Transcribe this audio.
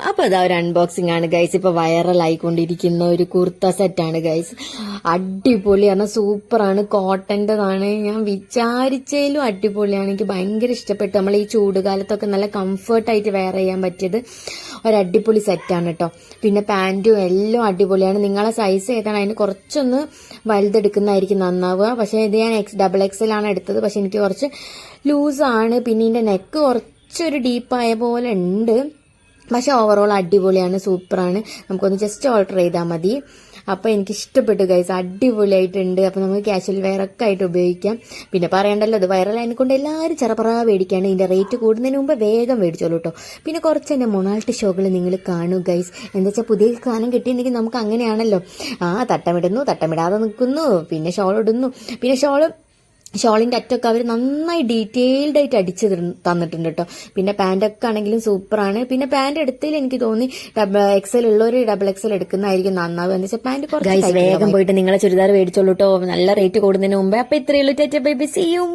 അപ്പൊ അതാ ഒരു അൺബോക്സിംഗ് ആണ് ഗൈസ്. ഇപ്പൊ വൈറൽ ആയിക്കൊണ്ടിരിക്കുന്ന ഒരു കുർത്ത സെറ്റ് ആണ് ഗൈസ്. അടിപൊളിയാണ്, സൂപ്പറാണ്, കോട്ടന്റെതാണ്. ഞാൻ വിചാരിച്ചതിലും അടിപൊളിയാണ്. എനിക്ക് ഭയങ്കര ഇഷ്ടപ്പെട്ടു. നമ്മൾ ഈ ചൂടുകാലത്തൊക്കെ നല്ല കംഫർട്ടായിട്ട് വെയർ ചെയ്യാൻ പറ്റിയത് ഒരു അടിപൊളി സെറ്റാണ് കേട്ടോ. പിന്നെ പാന്റും എല്ലാം അടിപൊളിയാണ്. നിങ്ങളെ സൈസ് ഏതാണ്? അതിന് കുറച്ചൊന്ന് വലുതെടുക്കുന്നതായിരിക്കും നന്നാവുക. പക്ഷെ ഇത് ഞാൻ XXL ആണ് എടുത്തത്. പക്ഷെ എനിക്ക് കുറച്ച് ലൂസാണ്. പിന്നെ ഇതിന്റെ നെക്ക് കുറച്ചൊരു ഡീപ്പായ പോലെ ഉണ്ട്. പക്ഷെ ഓവറോൾ അടിപൊളിയാണ്, സൂപ്പറാണ്. നമുക്കൊന്ന് ജസ്റ്റ് ഓൾട്ടർ ചെയ്താൽ മതി. അപ്പൊ എനിക്ക് ഇഷ്ടപ്പെട്ടു ഗൈസ്, അടിപൊളിയായിട്ടുണ്ട്. അപ്പൊ നമുക്ക് കാഷ്വൽ വെയർ ഒക്കെ ആയിട്ട് ഉപയോഗിക്കാം. പിന്നെ പറയണ്ടല്ലോ, ഇത് വൈറലായതിനെ കൊണ്ട് എല്ലാവരും ചെറപ്പറ മേടിക്കാണ്. ഇതിന്റെ റേറ്റ് കൂടുന്നതിന് മുമ്പ് വേഗം മേടിച്ചോളൂ കേട്ടോ. പിന്നെ കുറച്ച് തന്നെ മൊണാൾട്ടി ഷോകൾ നിങ്ങൾ കാണൂ ഗൈസ്. എന്താ വെച്ചാൽ പുതിയ സാധനം കിട്ടിയിട്ടുണ്ടെങ്കിൽ നമുക്ക് അങ്ങനെയാണല്ലോ, തട്ടമിടാതെ നിൽക്കുന്നു, പിന്നെ ഷോൾ ഇടുന്നു. പിന്നെ ഷോളിന്റെ അറ്റൊക്കെ അവർ നന്നായി ഡീറ്റെയിൽഡ് ആയിട്ട് അടിച്ച് തന്നിട്ടുണ്ട് കേട്ടോ. പിന്നെ പാന്റൊക്കെ ആണെങ്കിലും സൂപ്പറാണ്. പിന്നെ പാന്റ് എടുത്തതിൽ എനിക്ക് തോന്നി XL ഉള്ളൊരു XXL എടുക്കുന്നതായിരിക്കും നന്നാവുക. എന്താ വെച്ചാൽ പാന്റ് കുറച്ച് വേഗം പോയിട്ട് നിങ്ങളെ ചുരിദാർ മേടിച്ചോളൂ കേട്ടോ, നല്ല റേറ്റ് കൂടുന്നതിന് മുമ്പേ. അപ്പൊ ഇത്രയുള്ളൂ. Baby, see U.